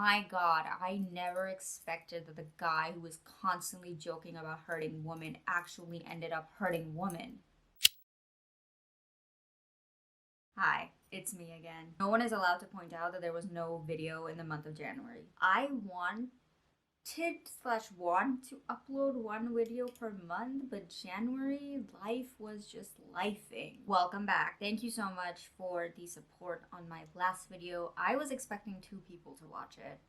My God, I never expected that the guy who was constantly joking about hurting women actually ended up hurting women. Hi, it's me again. No one is allowed to point out that there was no video in the month of January. I want to upload one video per month, but January, life was just lifing. Welcome back. Thank you so much for the support on my last video. I was expecting 2 people to watch it,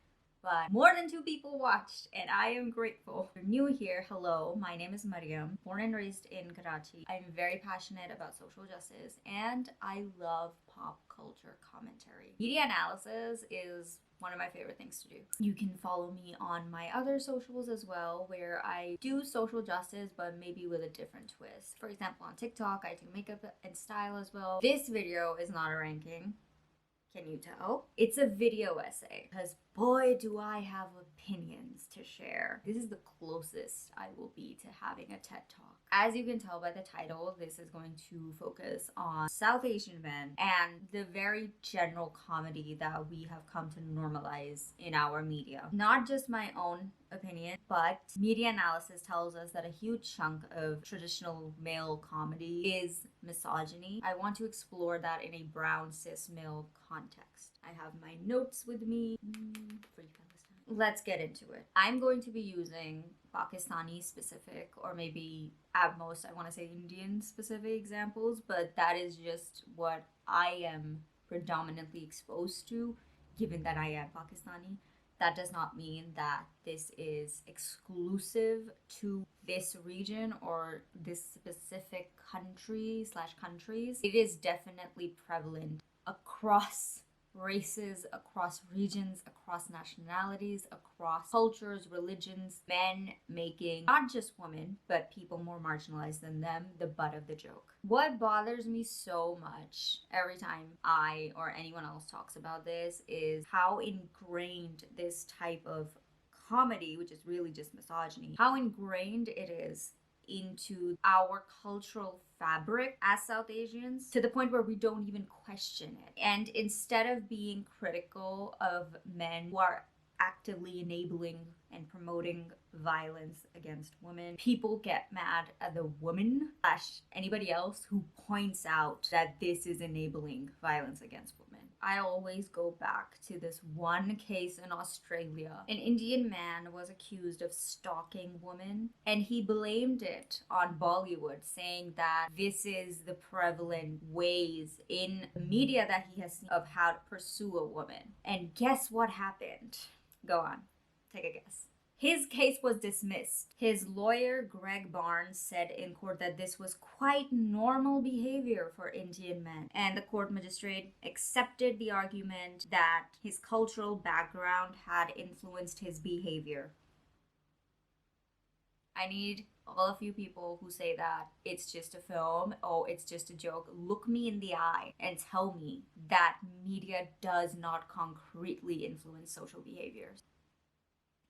but more than 2 people watched, and I am grateful. If you're new here, hello, my name is Mariam, born and raised in Karachi. I'm very passionate about social justice, and I love pop culture commentary. Media analysis is one of my favorite things to do. You can follow me on my other socials as well, where I do social justice, but maybe with a different twist. For example, on TikTok, I do makeup and style as well. This video is not a ranking. Can you tell? It's a video essay, because boy do I have opinions to share. This is the closest I will be to having a TED Talk. As you can tell by the title, this is going to focus on South Asian men and the very general comedy that we have come to normalize in our media. Not just my own opinion, but media analysis tells us that a huge chunk of traditional male comedy is misogyny. I want to explore that in a brown cis male context. I have my notes with me. Free Palestine. Let's get into it. I'm going to be using Pakistani specific, or maybe at most I want to say Indian specific examples, but that is just what I am predominantly exposed to, given that I am Pakistani. That does not mean that this is exclusive to this region or this specific country / countries. It is definitely prevalent across races, across regions, across nationalities, across cultures, religions, men making not just women, but people more marginalized than them the butt of the joke. What bothers me so much every time I or anyone else talks about this is how ingrained this type of comedy, which is really just misogyny, how ingrained it is into our cultural fabric as South Asians, to the point where we don't even question it. And instead of being critical of men who are actively enabling and promoting violence against women, people get mad at the woman / anybody else who points out that this is enabling violence against women. I always go back to this one case in Australia. An Indian man was accused of stalking women, and he blamed it on Bollywood, saying that this is the prevalent ways in media that he has seen of how to pursue a woman. And guess what happened? Go on, take a guess. His case was dismissed. His lawyer, Greg Barnes, said in court that this was quite normal behavior for Indian men. And the court magistrate accepted the argument that his cultural background had influenced his behavior. I need all of you people who say that it's just a film, oh, it's just a joke, look me in the eye and tell me that media does not concretely influence social behaviors.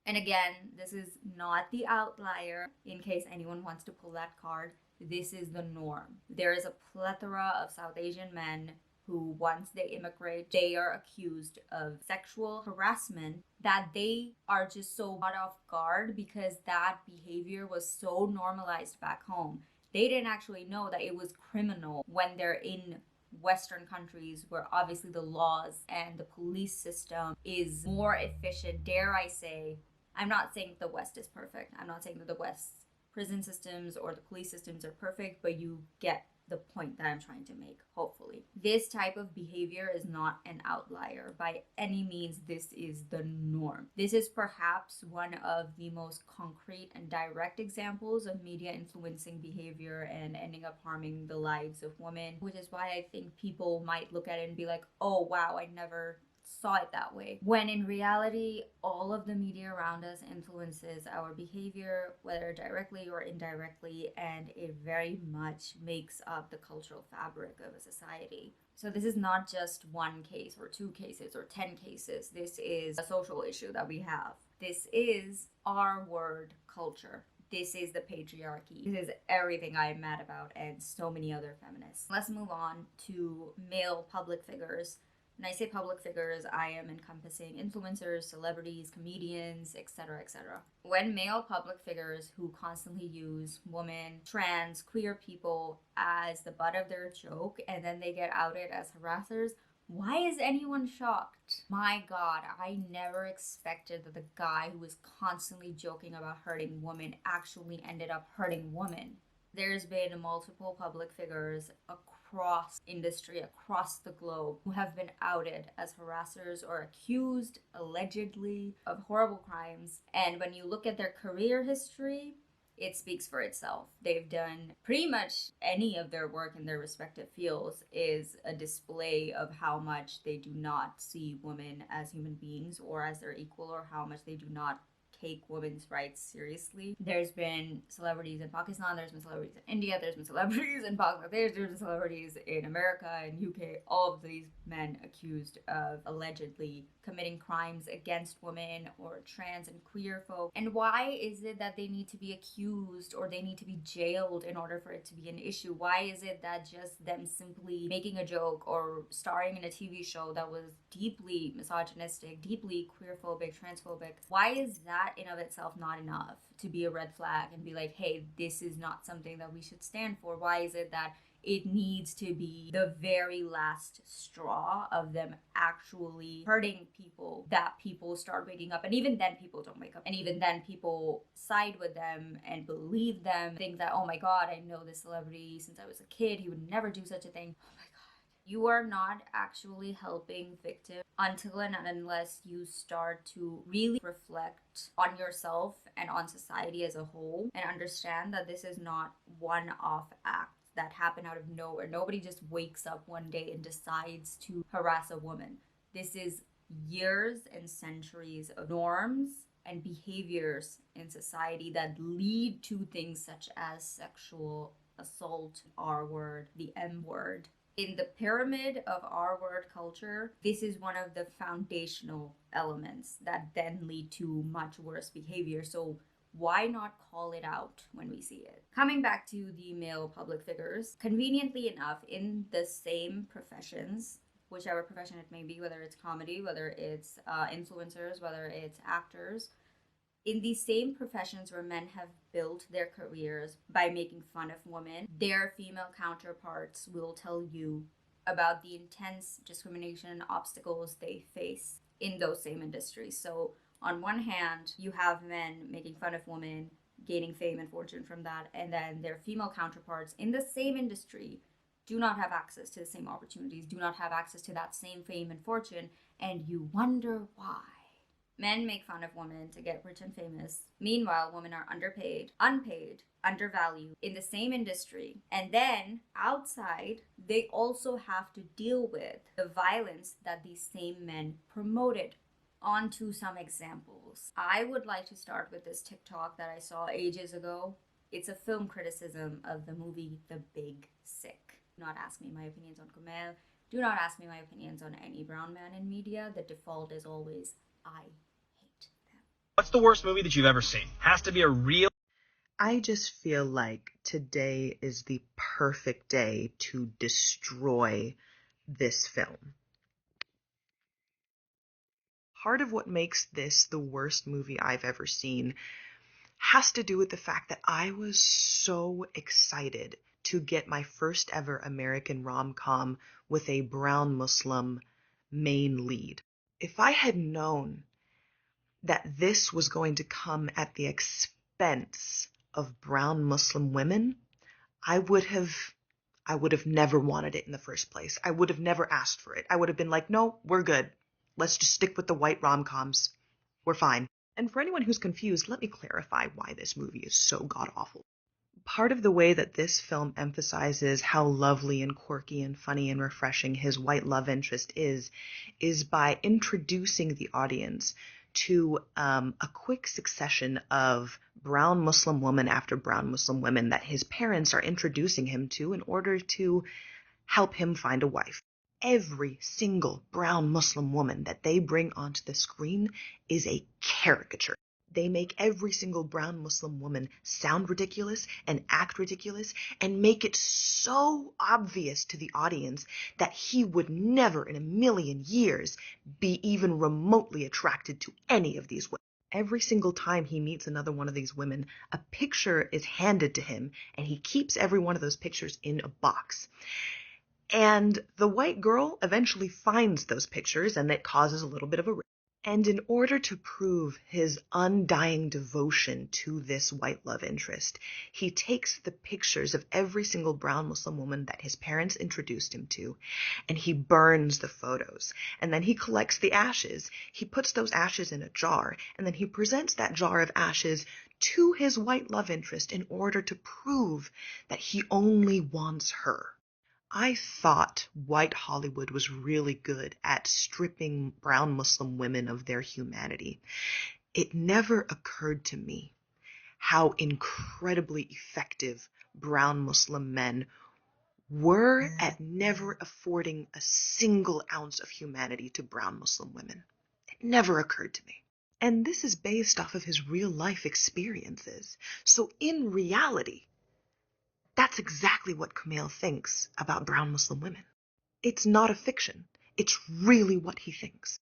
And again, this is not the outlier, in case anyone wants to pull that card. This is the norm. There is a plethora of South Asian men who, once they immigrate, they are accused of sexual harassment, that they are just so caught off guard because that behavior was so normalized back home. They didn't actually know that it was criminal when they're in Western countries, where obviously the laws and the police system is more efficient, dare I say. I'm not saying the West is perfect. I'm not saying that the West's prison systems or the police systems are perfect, but you get the point that I'm trying to make, hopefully. This type of behavior is not an outlier. By any means, this is the norm. This is perhaps one of the most concrete and direct examples of media influencing behavior and ending up harming the lives of women, which is why I think people might look at it and be like, oh wow, I never saw it that way, when in reality all of the media around us influences our behavior, whether directly or indirectly, and it very much makes up the cultural fabric of a society. So this is not just one case or 2 cases or 10 cases. This is a social issue that we have. This is our word culture. This is the patriarchy. This is everything I am mad about, and so many other feminists. Let's move on to male public figures When I say public figures, I am encompassing influencers, celebrities, comedians, etc., etc. When male public figures who constantly use women, trans, queer people as the butt of their joke and then they get outed as harassers, why is anyone shocked? My God, I never expected that the guy who was constantly joking about hurting women actually ended up hurting women. There's been multiple public figures across industry, across the globe, who have been outed as harassers or accused, allegedly, of horrible crimes. And when you look at their career history, it speaks for itself. They've done pretty much any of their work in their respective fields is a display of how much they do not see women as human beings or as their equal, or how much they do not take women's rights seriously. There's been celebrities in Pakistan, there's been celebrities in India, there's been celebrities in Bangladesh, there's been celebrities in America and UK, all of these men accused of allegedly committing crimes against women or trans and queer folk. And why is it that they need to be accused or they need to be jailed in order for it to be an issue? Why is it that just them simply making a joke or starring in a TV show that was deeply misogynistic, deeply queerphobic, transphobic, why is that in of itself not enough to be a red flag and be like, hey, this is not something that we should stand for? Why is it that it needs to be the very last straw of them actually hurting people that people start waking up? And even then people don't wake up, and even then people side with them and believe them, think that, oh my God, I know this celebrity since I was a kid, he would never do such a thing. Oh my God. You are not actually helping victims until and unless you start to really reflect on yourself and on society as a whole and understand that this is not one-off act that happen out of nowhere. Nobody just wakes up one day and decides to harass a woman. This is years and centuries of norms and behaviors in society that lead to things such as sexual assault, R word, the M word. In the pyramid of R word culture, this is one of the foundational elements that then lead to much worse behavior. So why not call it out when we see it? Coming back to the male public figures, conveniently enough, in the same professions, whichever profession it may be, whether it's comedy, whether it's influencers, whether it's actors, in these same professions where men have built their careers by making fun of women, their female counterparts will tell you about the intense discrimination and obstacles they face in those same industries. So on one hand, you have men making fun of women, gaining fame and fortune from that, and then their female counterparts in the same industry do not have access to the same opportunities, do not have access to that same fame and fortune, and you wonder why. Men make fun of women to get rich and famous. Meanwhile, women are underpaid, unpaid, undervalued in the same industry. And then outside, they also have to deal with the violence that these same men promoted. On to some examples. I would like to start with this TikTok that I saw ages ago. It's a film criticism of the movie The Big Sick. Do not ask me my opinions on Kumail. Do not ask me my opinions on any brown man in media. The default is always, I hate them. What's the worst movie that you've ever seen? Has to be a real... I just feel like today is the perfect day to destroy this film. Part of what makes this the worst movie I've ever seen has to do with the fact that I was so excited to get my first ever American rom-com with a brown Muslim main lead. If I had known that this was going to come at the expense of brown Muslim women, I would have never wanted it in the first place. I would have never asked for it. I would have been like, no, we're good. Let's just stick with the white rom-coms. We're fine. And for anyone who's confused, let me clarify why this movie is so god-awful. Part of the way that this film emphasizes how lovely and quirky and funny and refreshing his white love interest is by introducing the audience to a quick succession of brown Muslim woman after brown Muslim women that his parents are introducing him to in order to help him find a wife. Every single brown Muslim woman that they bring onto the screen is a caricature. They make every single brown Muslim woman sound ridiculous and act ridiculous and make it so obvious to the audience that he would never in a million years be even remotely attracted to any of these women. Every single time he meets another one of these women, a picture is handed to him, and he keeps every one of those pictures in a box. And the white girl eventually finds those pictures, and it causes a little bit of a rift. And in order to prove his undying devotion to this white love interest, he takes the pictures of every single brown Muslim woman that his parents introduced him to, and he burns the photos. And then he collects the ashes. He puts those ashes in a jar, and then he presents that jar of ashes to his white love interest in order to prove that he only wants her. I thought white Hollywood was really good at stripping brown Muslim women of their humanity. It never occurred to me how incredibly effective brown Muslim men were at never affording a single ounce of humanity to brown Muslim women. It never occurred to me. And this is based off of his real life experiences. So in reality, that's exactly what Kumail thinks about brown Muslim women. It's not a fiction. It's really what he thinks.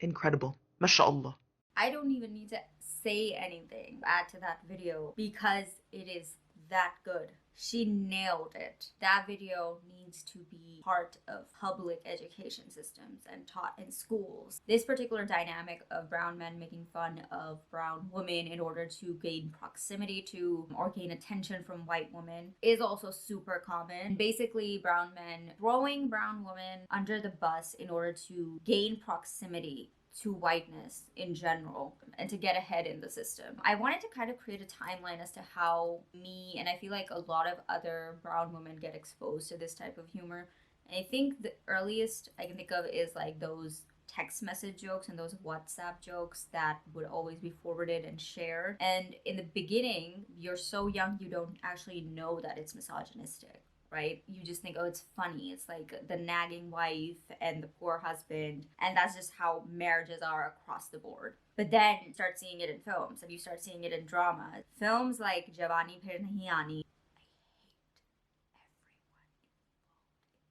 Incredible. MashaAllah. I don't even need to say anything add to that video because it is that good. She nailed it. That video needs to be part of public education systems and taught in schools. This particular dynamic of brown men making fun of brown women in order to gain proximity to or gain attention from white women is also super common. Basically, brown men throwing brown women under the bus in order to gain proximity to whiteness in general and to get ahead in the system. I wanted to kind of create a timeline as to how me and I feel like a lot of other brown women get exposed to this type of humor. And I think the earliest I can think of is like those text message jokes and those WhatsApp jokes that would always be forwarded and shared. And in the beginning, you're so young you don't actually know that it's misogynistic. Right? You just think, oh, it's funny. It's like the nagging wife and the poor husband. And that's just how marriages are across the board. But then you start seeing it in films and you start seeing it in drama. Films like Jawani Phir Nahi Aani. I hate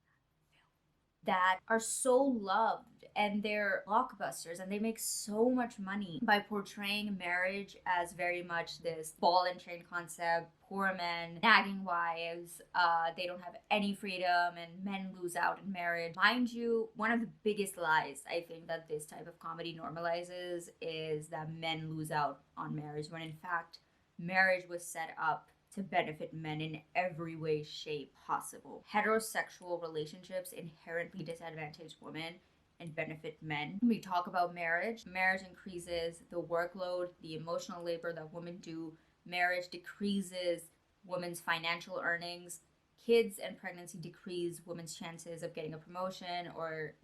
everyone that are so loved and they're blockbusters and they make so much money by portraying marriage as very much this ball and chain concept, poor men, nagging wives, they don't have any freedom and men lose out in marriage. Mind you, one of the biggest lies I think that this type of comedy normalizes is that men lose out on marriage when in fact marriage was set up to benefit men in every way, shape possible. Heterosexual relationships inherently disadvantage women and benefit men. When we talk about marriage, marriage increases the workload, the emotional labor that women do. Marriage decreases women's financial earnings. Kids and pregnancy decrease women's chances of getting a promotion or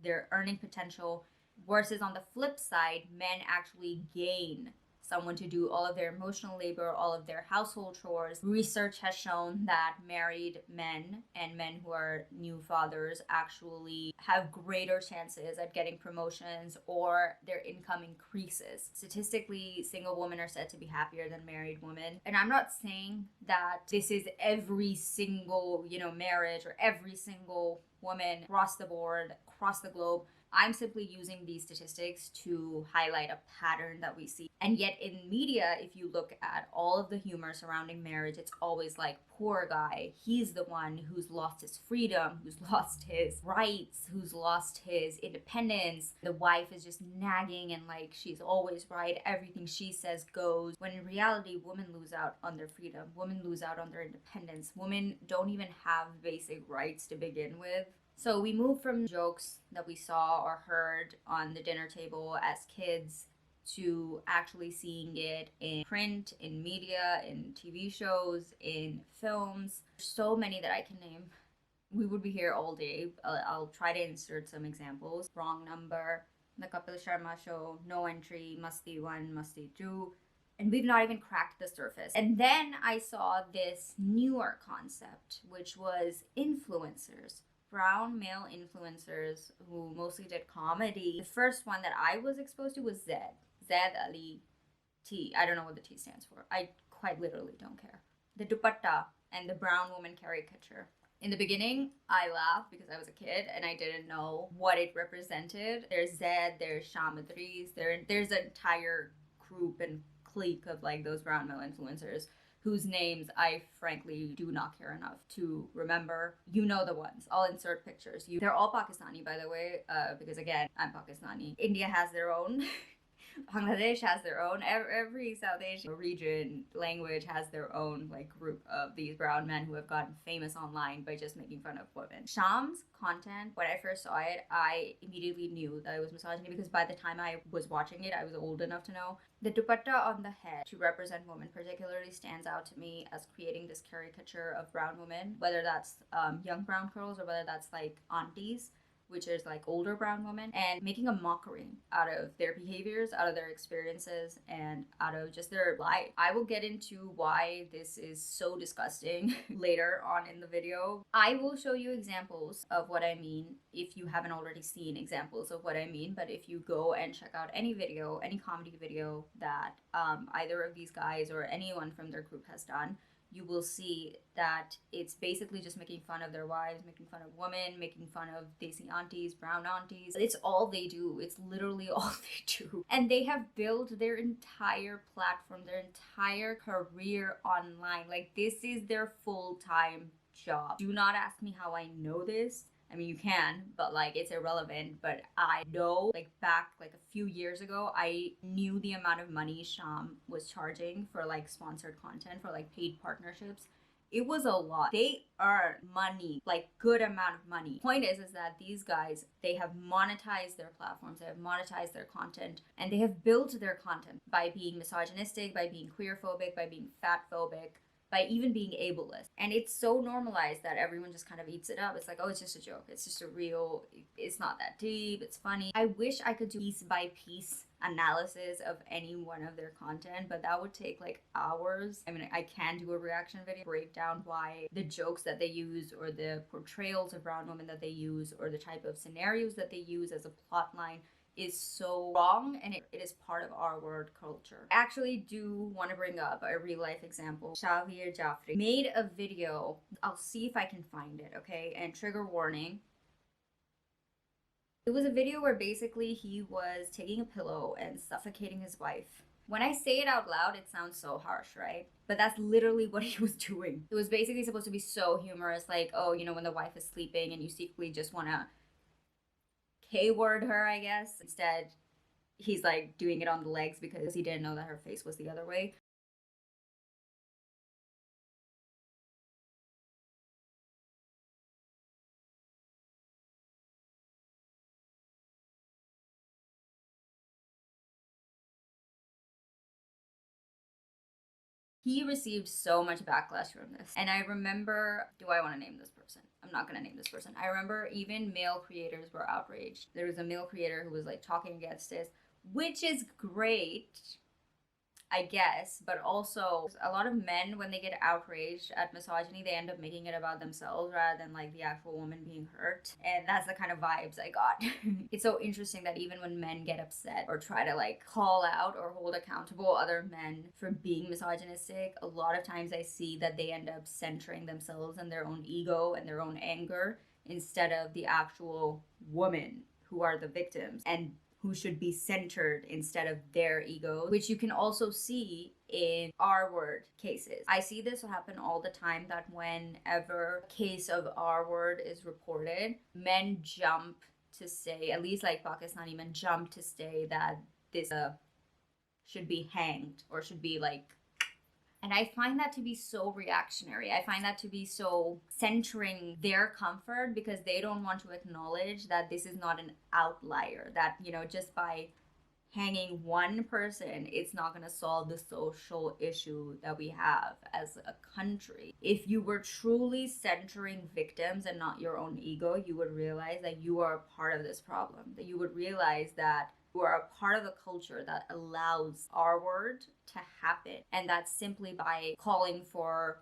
their earning potential. Versus on the flip side, men actually gain someone to do all of their emotional labor, all of their household chores. Research has shown that married men and men who are new fathers actually have greater chances at getting promotions or their income increases. Statistically, single women are said to be happier than married women. And I'm not saying that this is every single, marriage or every single woman across the board, across the globe. I'm simply using these statistics to highlight a pattern that we see. And yet in media, if you look at all of the humor surrounding marriage, it's always like, poor guy, he's the one who's lost his freedom, who's lost his rights, who's lost his independence. The wife is just nagging and like she's always right, everything she says goes. When in reality, women lose out on their freedom, women lose out on their independence. Women don't even have basic rights to begin with. So we move from jokes that we saw or heard on the dinner table as kids to actually seeing it in print, in media, in TV shows, in films. There's so many that I can name. We would be here all day. I'll try to insert some examples. Wrong Number, The Kapil Sharma Show, No Entry, Masti 1, Masti 2. And we've not even cracked the surface. And then I saw this newer concept, which was influencers. Brown male influencers who mostly did comedy. The first one that I was exposed to was Zed Ali. T. I don't know what the T stands for. I quite literally don't care. The Dupatta and the brown woman caricature. In the beginning, I laughed because I was a kid and I didn't know what it represented. There's Zed, there's Shamadris, there's an entire group and clique of like those brown male influencers whose names I frankly do not care enough to remember. You know the ones. I'll insert pictures. They're all Pakistani, by the way, because again, I'm Pakistani. India has their own. Bangladesh has their own. Every South Asian region language has their own like group of these brown men who have gotten famous online by just making fun of women. Sham's content, when I first saw it, I immediately knew that it was misogyny because by the time I was watching it, I was old enough to know. The dupatta on the head to represent women particularly stands out to me as creating this caricature of brown women, whether that's young brown girls or whether that's like aunties, which is like older brown women, and making a mockery out of their behaviors, out of their experiences, and out of just their life. I will get into why this is so disgusting later on in the video. I will show you examples of what I mean if you haven't already seen examples of what I mean, but if you go and check out any video, any comedy video that either of these guys or anyone from their group has done, you will see that it's basically just making fun of their wives, making fun of women, making fun of desi aunties, brown aunties. It's all they do. It's literally all they do. And they have built their entire platform, their entire career online. Like, this is their full-time job. Do not ask me how I know this. I mean, you can, but like it's irrelevant. But I know, like back like a few years ago, I knew the amount of money Sham was charging for like sponsored content, for like paid partnerships. It was a lot. They earn money, like good amount of money. Point is that these guys, they have monetized their platforms, they have monetized their content, and they have built their content by being misogynistic, by being queerphobic, by being fatphobic, by even being ableist. And it's so normalized that everyone just kind of eats it up. It's like, oh, it's just a joke. It's just a real, it's not that deep. It's funny. I wish I could do piece by piece analysis of any one of their content, but that would take like hours. I mean, I can do a reaction video, break down why the jokes that they use or the portrayals of brown women that they use or the type of scenarios that they use as a plot line is so wrong, and it is part of our word culture. I actually do want to bring up a real life example. Shavir Jaffrey made a video. I'll see if I can find it, okay? And trigger warning. It was a video where basically he was taking a pillow and suffocating his wife. When I say it out loud, it sounds so harsh, right? But that's literally what he was doing. It was basically supposed to be so humorous, like, oh, you know, when the wife is sleeping and you secretly just want to K-word her, I guess. Instead, he's like doing it on the legs because he didn't know that her face was the other way. He received so much backlash from this. And I remember, do I want to name this person? I'm not going to name this person. I remember even male creators were outraged. There was a male creator who was like talking against this, which is great, I guess, but also a lot of men, when they get outraged at misogyny, they end up making it about themselves rather than like the actual woman being hurt. And that's the kind of vibes I got. It's so interesting that even when men get upset or try to like call out or hold accountable other men for being misogynistic, a lot of times I see that they end up centering themselves and their own ego and their own anger instead of the actual woman who are the victims and who should be centered instead of their ego, which you can also see in R-word cases. I see this happen all the time, that whenever a case of R-word is reported, men jump to say, at least like Pakistani men jump to say that this should be hanged or should be like. And I find that to be so reactionary. I find that to be so centering their comfort because they don't want to acknowledge that this is not an outlier. That, you know, just by hanging one person, it's not going to solve the social issue that we have as a country. If you were truly centering victims and not your own ego, you would realize that you are a part of this problem. That you would realize that you are a part of a culture that allows our word to happen. And that's simply by calling for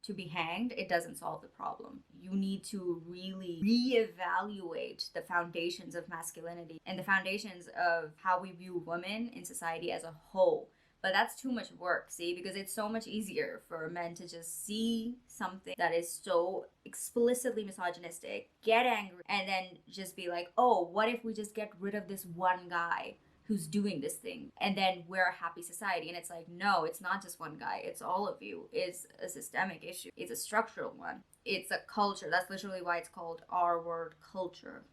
to be hanged, it doesn't solve the problem. You need to really reevaluate the foundations of masculinity and the foundations of how we view women in society as a whole. But that's too much work, see, because it's so much easier for men to just see something that is so explicitly misogynistic, get angry, and then just be like, oh, what if we just get rid of this one guy who's doing this thing, and then we're a happy society? And it's like, no, it's not just one guy, it's all of you. It's a systemic issue, it's a structural one, it's a culture. That's literally why it's called R word culture.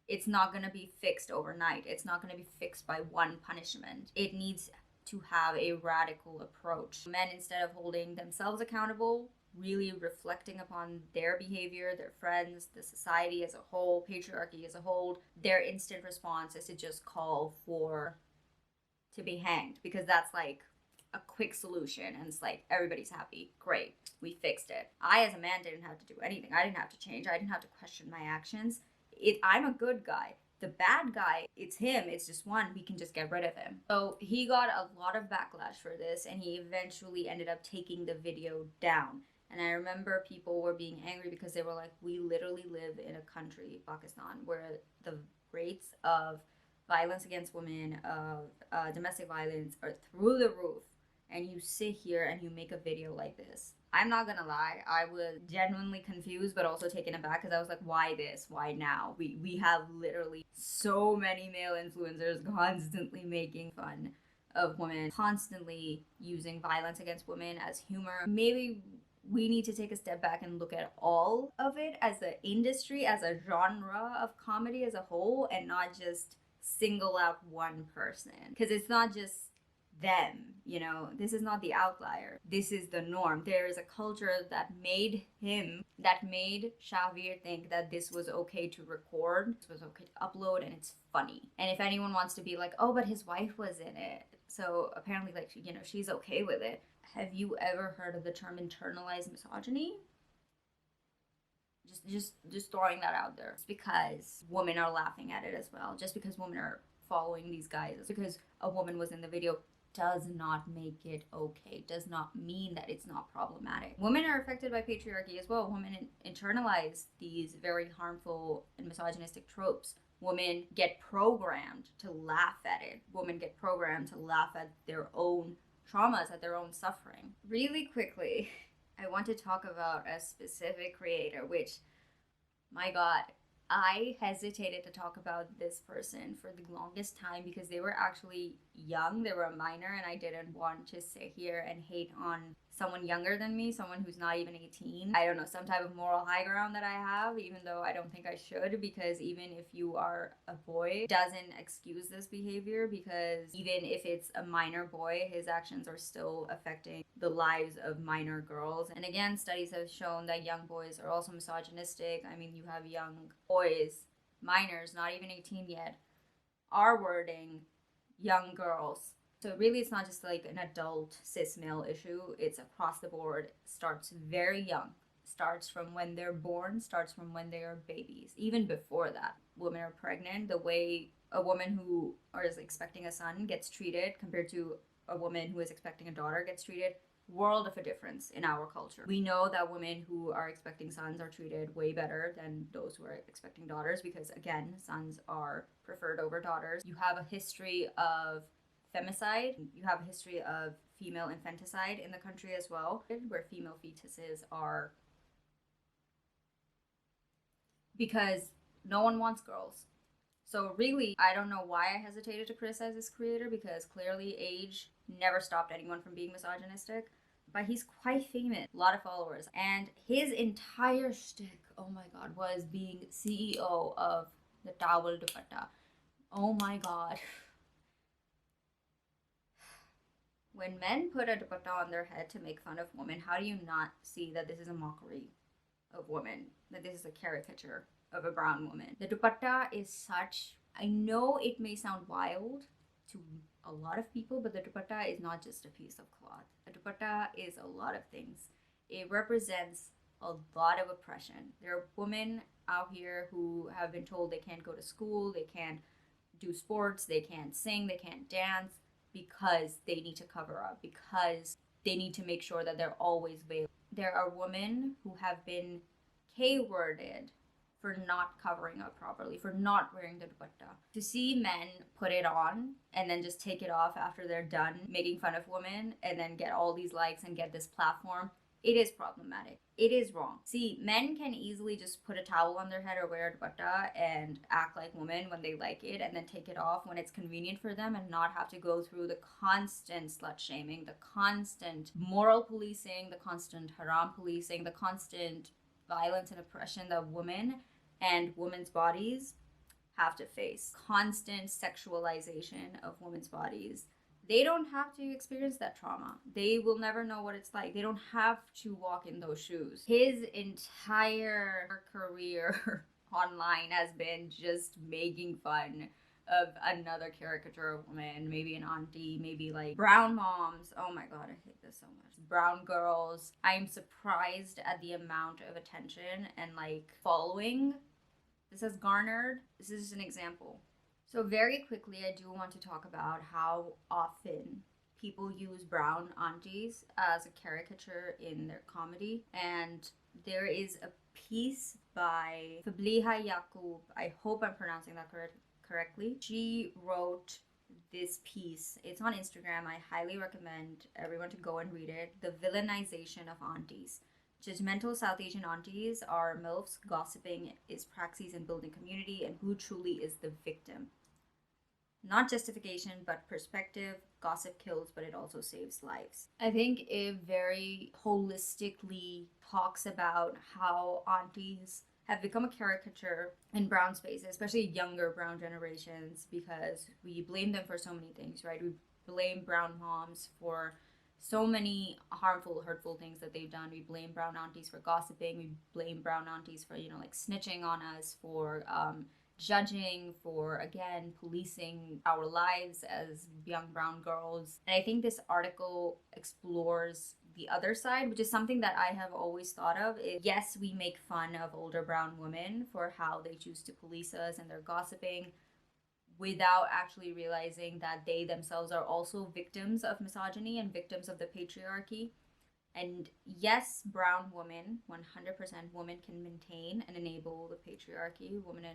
It's not going to be fixed overnight, it's not going to be fixed by one punishment. It needs to have a radical approach. Men, instead of holding themselves accountable, really reflecting upon their behavior, their friends, the society as a whole, patriarchy as a whole, their instant response is to just call for to be hanged, because that's like a quick solution and it's like everybody's happy. Great, we fixed it. I as a man didn't have to do anything. I didn't have to change. I didn't have to question my actions. I'm a good guy. The bad guy, it's him, it's just one, we can just get rid of him. So he got a lot of backlash for this, and he eventually ended up taking the video down. And I remember people were being angry because they were like, we literally live in a country, Pakistan, where the rates of violence against women, of domestic violence are through the roof. And you sit here and you make a video like this. I'm not gonna lie, I was genuinely confused but also taken aback, because I was like, why this? Why now? We have literally so many male influencers constantly making fun of women, constantly using violence against women as humor. Maybe we need to take a step back and look at all of it as an industry, as a genre of comedy as a whole, and not just single out one person. Because it's not just them, you know, this is not the outlier, this is the norm. There is a culture that made Shavir think that this was okay to record, this was okay to upload, and it's funny. And if anyone wants to be like, oh, but his wife was in it, so apparently, like, you know, she's okay with it. Have you ever heard of the term internalized misogyny? Just throwing that out there. Just because women are laughing at it as well, just because women are following these guys, just because a woman was in the video, does not make it okay, does not mean that it's not problematic. Women are affected by patriarchy as well. Women internalize these very harmful and misogynistic tropes. Women get programmed to laugh at it. Women get programmed to laugh at their own traumas, at their own suffering. Really quickly, I want to talk about a specific creator, which, my God, I hesitated to talk about this person for the longest time because they were actually young, they were a minor, and I didn't want to sit here and hate on someone younger than me, someone who's not even 18. I don't know, some type of moral high ground that I have, even though I don't think I should, because even if you are a boy, it doesn't excuse this behavior, because even if it's a minor boy, his actions are still affecting the lives of minor girls. And again, studies have shown that young boys are also misogynistic. I mean, you have young boys, minors, not even 18 yet, R-wording young girls. So really, it's not just like an adult cis male issue, it's across the board. It starts very young, starts from when they're born, starts from when they are babies. Even before that, women are pregnant, the way a woman who is expecting a son gets treated compared to a woman who is expecting a daughter gets treated, world of a difference in our culture. We know that women who are expecting sons are treated way better than those who are expecting daughters, because again, sons are preferred over daughters. You have a history of femicide, you have a history of female infanticide in the country as well, where female fetuses are, because no one wants girls. So really, I don't know why I hesitated to criticize this creator, because clearly age never stopped anyone from being misogynistic. But he's quite famous, a lot of followers, and his entire shtick, oh my God, was being CEO of the towel Dupatta. Oh my God. When men put a dupatta on their head to make fun of women, how do you not see that this is a mockery of women? That this is a caricature of a brown woman? The dupatta is such, I know it may sound wild to a lot of people, but the dupatta is not just a piece of cloth. A dupatta is a lot of things. It represents a lot of oppression. There are women out here who have been told they can't go to school, they can't do sports, they can't sing, they can't dance, because they need to cover up, because they need to make sure that they're always veiled. there are women who have been K-worded for not covering up properly, for not wearing the dupatta. To see men put it on and then just take it off after they're done making fun of women and then get all these likes and get this platform, it is problematic. It is wrong. See, men can easily just put a towel on their head or wear a dupatta and act like women when they like it and then take it off when it's convenient for them and not have to go through the constant slut shaming, the constant moral policing, the constant haram policing, the constant violence and oppression that women and women's bodies have to face. Constant sexualization of women's bodies. They don't have to experience that trauma. They will never know what it's like. They don't have to walk in those shoes. His entire career online has been just making fun of another caricature woman, maybe an auntie, maybe like brown moms. Oh my god, I hate this so much. Brown girls. I'm surprised at the amount of attention and like following this has garnered. This is just an example. So very quickly, I do want to talk about how often people use brown aunties as a caricature in their comedy. And there is a piece by Fabliha Yaqub. I hope I'm pronouncing that correctly. She wrote this piece. It's on Instagram. I highly recommend everyone to go and read it. The Villainisation of Aunties. Judgmental South Asian aunties are MILFs, gossiping is praxis in building community, and who truly is the victim. Not justification, but perspective. Gossip kills, but it also saves lives. I think it very holistically talks about how aunties have become a caricature in brown spaces, especially younger brown generations, because we blame them for so many things, right? We blame brown moms for so many harmful, hurtful things that they've done. We blame brown aunties for gossiping. We blame brown aunties for, like snitching on us, for judging, for, again, policing our lives as young brown girls. And I think this article explores the other side, which is something that I have always thought of. Yes, we make fun of older brown women for how they choose to police us and their gossiping, without actually realizing that they themselves are also victims of misogyny and victims of the patriarchy. And yes, brown women, 100% women can maintain and enable the patriarchy. Women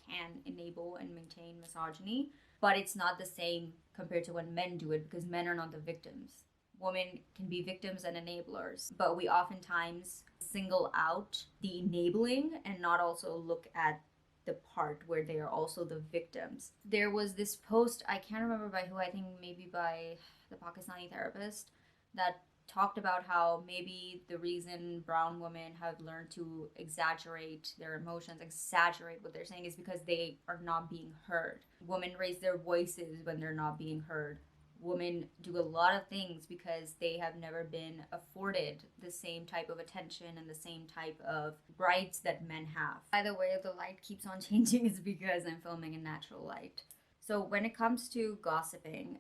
can enable and maintain misogyny, but it's not the same compared to when men do it, because men are not the victims. Women can be victims and enablers, but we oftentimes single out the enabling and not also look at the part where they are also the victims. There was this post, I can't remember by who, I think maybe by the Pakistani therapist, that talked about how maybe the reason brown women have learned to exaggerate their emotions, exaggerate what they're saying, is because they are not being heard. Women raise their voices when they're not being heard. Women do a lot of things because they have never been afforded the same type of attention and the same type of rights that men have. By the way, the light keeps on changing is because I'm filming in natural light. So when it comes to gossiping,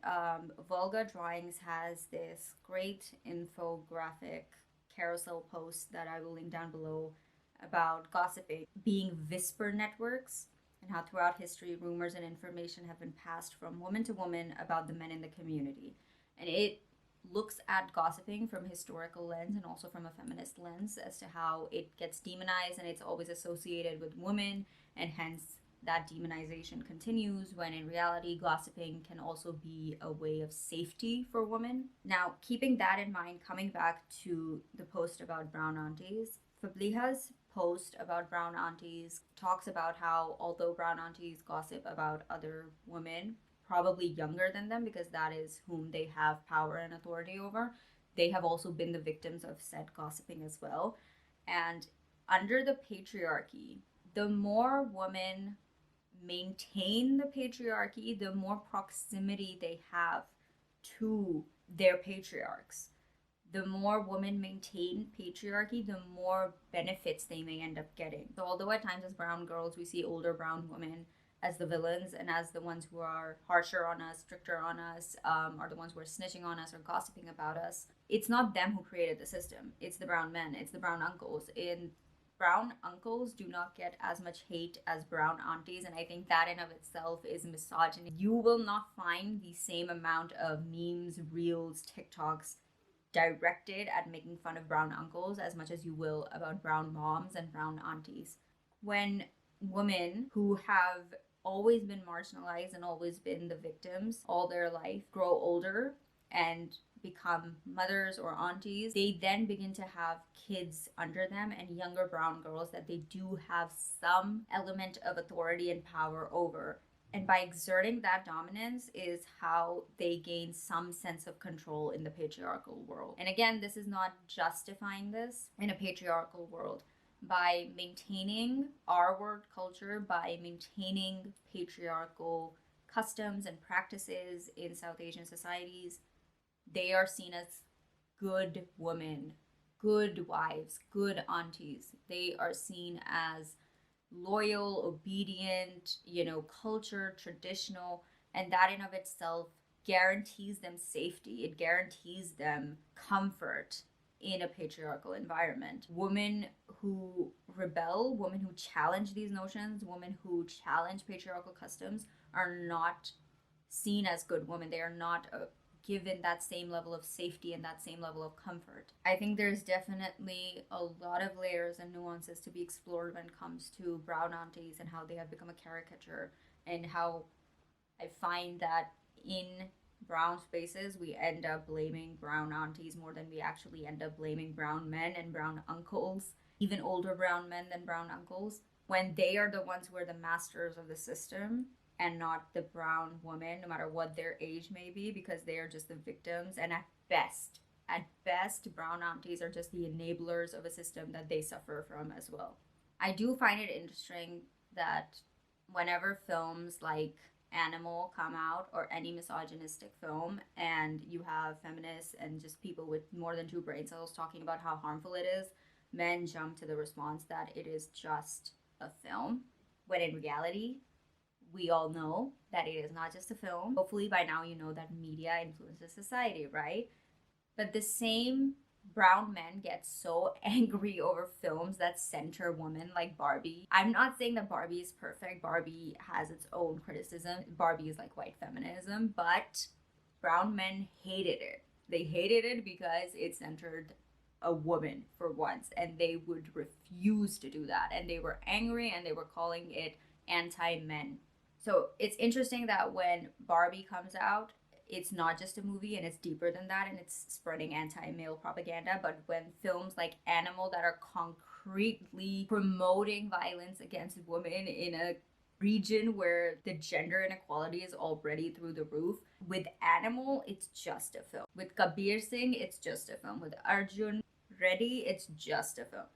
Volga Drawings has this great infographic carousel post that I will link down below about gossiping being whisper networks, and how throughout history, rumors and information have been passed from woman to woman about the men in the community. And it looks at gossiping from a historical lens and also from a feminist lens as to how it gets demonized and it's always associated with women, and hence that demonization continues, when in reality, gossiping can also be a way of safety for women. Now, keeping that in mind, coming back to the post about brown aunties, Fabliha's post about brown aunties talks about how although brown aunties gossip about other women, probably younger than them, because that is whom they have power and authority over, they have also been the victims of said gossiping as well. And under the patriarchy, the more women maintain the patriarchy, the more proximity they have to their patriarchs. The more women maintain patriarchy, the more benefits they may end up getting. So although at times as brown girls, we see older brown women as the villains and as the ones who are harsher on us, stricter on us, are the ones who are snitching on us or gossiping about us, it's not them who created the system. It's the brown men, it's the brown uncles. Brown uncles do not get as much hate as brown aunties, and I think that in of itself is misogyny. You will not find the same amount of memes, reels, TikToks directed at making fun of brown uncles as much as you will about brown moms and brown aunties. When women who have always been marginalized and always been the victims all their life grow older and become mothers or aunties, they then begin to have kids under them and younger brown girls that they do have some element of authority and power over. And by exerting that dominance is how they gain some sense of control in the patriarchal world. And again, this is not justifying this in a patriarchal world. By maintaining our word culture, by maintaining patriarchal customs and practices in South Asian societies, they are seen as good women, good wives, good aunties. They are seen as loyal, obedient, culture, traditional, and that in of itself guarantees them safety. It guarantees them comfort in a patriarchal environment. Women who rebel, women who challenge these notions, women who challenge patriarchal customs are not seen as good women. They are not given that same level of safety and that same level of comfort. I think there's definitely a lot of layers and nuances to be explored when it comes to brown aunties and how they have become a caricature, and how I find that in brown spaces we end up blaming brown aunties more than we actually end up blaming brown men and brown uncles, even older brown men than brown uncles, when they are the ones who are the masters of the system and not the brown woman, no matter what their age may be, because they are just the victims. And at best, brown aunties are just the enablers of a system that they suffer from as well. I do find it interesting that whenever films like Animal come out, or any misogynistic film, and you have feminists and just people with more than 2 brain cells talking about how harmful it is, men jump to the response that it is just a film, when in reality, we all know that it is not just a film. Hopefully by now you know that media influences society, right? But the same brown men get so angry over films that center women like Barbie. I'm not saying that Barbie is perfect. Barbie has its own criticism. Barbie is like white feminism, but brown men hated it. They hated it because it centered a woman for once, and they would refuse to do that. And they were angry and they were calling it anti-men. So it's interesting that when Barbie comes out, it's not just a movie and it's deeper than that and it's spreading anti-male propaganda. But when films like Animal that are concretely promoting violence against women in a region where the gender inequality is already through the roof, with Animal, it's just a film. With Kabir Singh, it's just a film. With Arjun Reddy, it's just a film.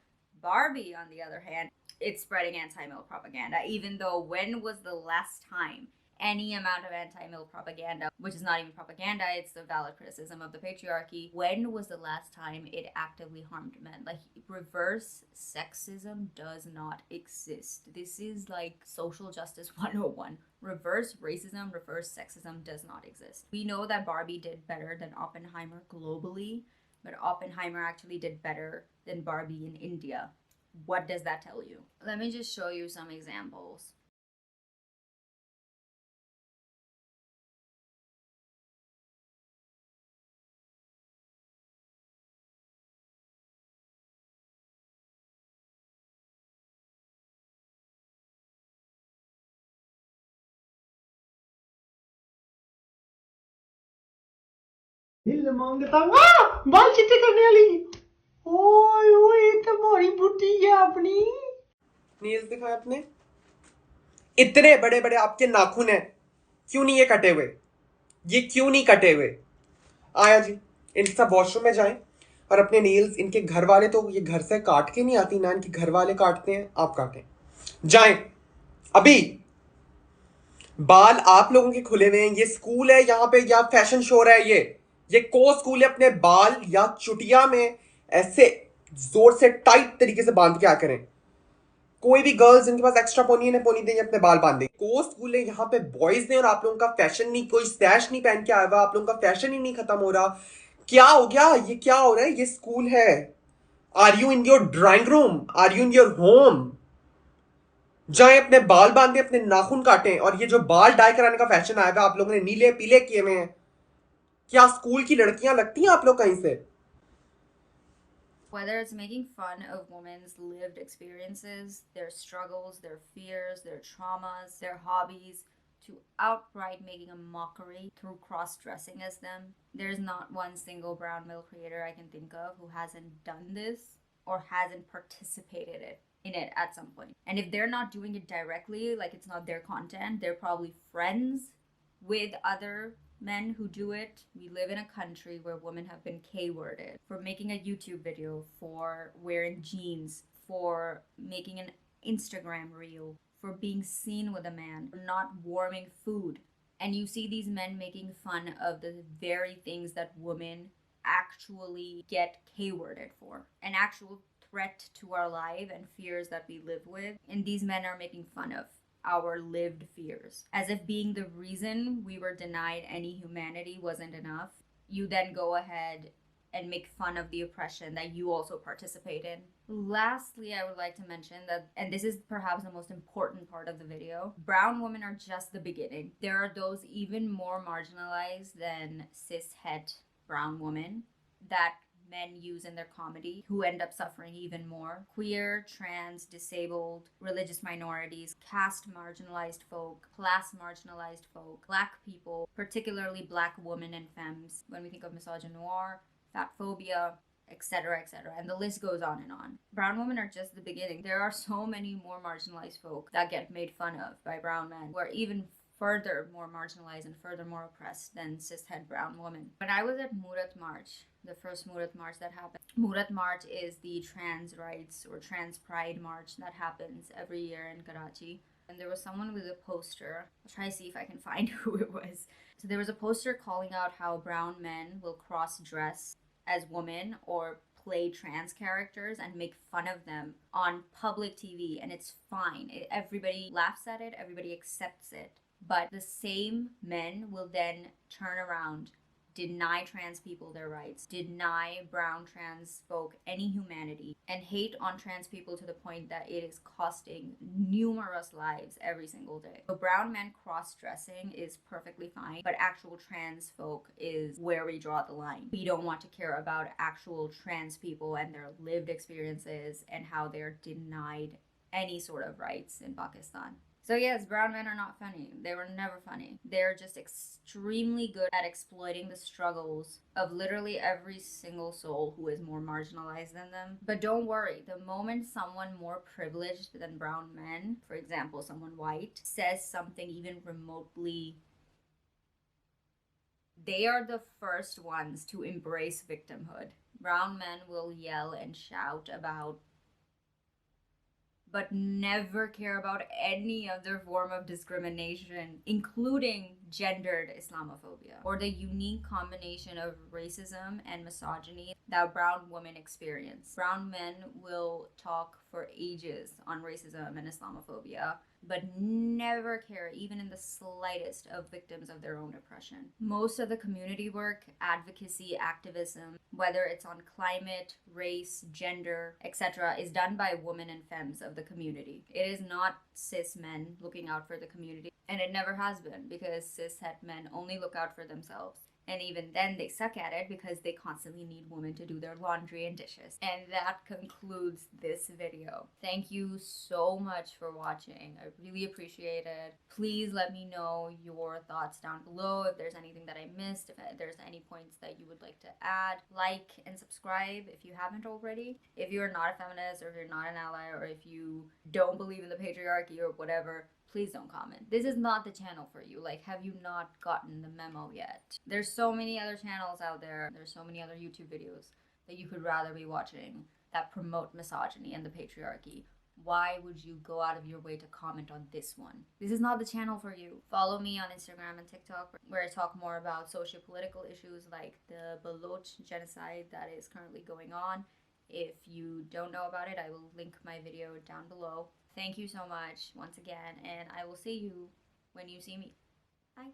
Barbie, on the other hand, it's spreading anti-male propaganda, even though when was the last time any amount of anti-male propaganda, which is not even propaganda, it's a valid criticism of the patriarchy, when was the last time it actively harmed men? Like, reverse sexism does not exist. This is like social justice 101. Reverse racism, reverse sexism does not exist. We know that Barbie did better than Oppenheimer globally, but Oppenheimer actually did better than Barbie in India. What does that tell you? Let me just show you some examples. हिल मांगता बाल चिट्टे करने वाली ओए ओए तो बड़ी बुद्धि है अपनी नेल्स दिखाए अपने इतने बड़े बड़े आपके नाखून हैं क्यों नहीं ये कटे हुए ये क्यों नहीं कटे हुए आया जी इनके साथ वॉशरूम में जाएं और अपने नेल्स इनके घर वाले तो ये घर से काट के नहीं आती ना इनके घर वाले काटते हैं आप काटें जाएं अभी बाल आप लोगों के खुले हुए हैं ये स्कूल है यहाँ पे या फैशन शो रहा है ये को स्कूल है अपने बाल या चुटिया में ऐसे जोर से टाइट तरीके से बांध के आ करें कोई भी गर्ल्स जिनके पास एक्स्ट्रा पोनी है पोनी दें अपने बाल बांधे को स्कूल है यहाँ पे बॉयज ने और आप लोगों का फैशन नहीं कोई स्टैश नहीं पहन के आया हुआ आप लोगों का फैशन ही नहीं खत्म हो रहा क्या हो गया ये क्या हो रहा है ये स्कूल है are you in your drawing room are you in your home जाए अपने बाल बांधे अपने नाखून काटें और ये जो बाल डाई कराने का फैशन आया हुआ आप लोगों ने नीले पीले किए हुए हैं क्या स्कूल की लड़कियां लगती हैं आप लोग कहीं से Whether it's making fun of women's lived experiences, their struggles, their fears, their traumas, their hobbies, to outright making a mockery through cross-dressing as them. There's not one single brown male creator I can think of who hasn't done this or hasn't participated in it at some point. And if they're not doing it directly, like it's not their content, they're probably friends with other men who do it. We live in a country where women have been K-worded for making a YouTube video, for wearing jeans, for making an Instagram reel, for being seen with a man, for not warming food. And you see these men making fun of the very things that women actually get K-worded for. An actual threat to our life and fears that we live with. And these men are making fun of our lived fears, as if being the reason we were denied any humanity wasn't enough. You then go ahead and make fun of the oppression that you also participate in. Lastly, I would like to mention that, and this is perhaps the most important part of the video, brown women are just the beginning. There are those even more marginalized than cis-het brown women that men use in their comedy who end up suffering even more. Queer, trans, disabled, religious minorities, caste marginalized folk, class marginalized folk, black people, particularly black women and femmes. When we think of misogyny, fat phobia, etc., etc., and the list goes on and on. Brown women are just the beginning. There are so many more marginalized folk that get made fun of by brown men who are even further more marginalized and further more oppressed than cis-het brown women. When I was at Murat March, the first Murat March that happened, Murat March is the trans rights or trans pride march that happens every year in Karachi. And there was someone with a poster. I'll try to see if I can find who it was. So there was a poster calling out how brown men will cross-dress as women or play trans characters and make fun of them on public TV, and it's fine. Everybody laughs at it, everybody accepts it. But the same men will then turn around, deny trans people their rights, deny brown trans folk any humanity, and hate on trans people to the point that it is costing numerous lives every single day. So brown men cross-dressing is perfectly fine, but actual trans folk is where we draw the line. We don't want to care about actual trans people and their lived experiences and how they're denied any sort of rights in Pakistan. So yes, brown men are not funny. They were never funny. They're just extremely good at exploiting the struggles of literally every single soul who is more marginalized than them. But don't worry, the moment someone more privileged than brown men, for example, someone white, says something even remotely, they are the first ones to embrace victimhood. Brown men will yell and shout about, but never care about any other form of discrimination, including gendered Islamophobia, or the unique combination of racism and misogyny that brown women experience. Brown men will talk for ages on racism and Islamophobia, but never care, even in the slightest, of victims of their own oppression. Most of the community work, advocacy, activism, whether it's on climate, race, gender, etc., is done by women and femmes of the community. It is not cis men looking out for the community, and it never has been, because cis-het men only look out for themselves. And even then, they suck at it because they constantly need women to do their laundry and dishes. And that concludes this video. Thank you so much for watching. I really appreciate it. Please let me know your thoughts down below. If there's anything that I missed, if there's any points that you would like to add. Like and subscribe if you haven't already. If you're not a feminist, or if you're not an ally, or if you don't believe in the patriarchy or whatever, please don't comment. This is not the channel for you. Like, have you not gotten the memo yet? There's so many other channels out there. There's so many other YouTube videos that you could rather be watching that promote misogyny and the patriarchy. Why would you go out of your way to comment on this one? This is not the channel for you. Follow me on Instagram and TikTok, where I talk more about socio-political issues like the Baloch genocide that is currently going on. If you don't know about it, I will link my video down below. Thank you so much once again, and I will see you when you see me. Bye.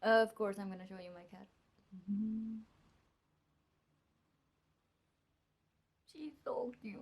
Of course, I'm gonna show you my cat. She's so cute.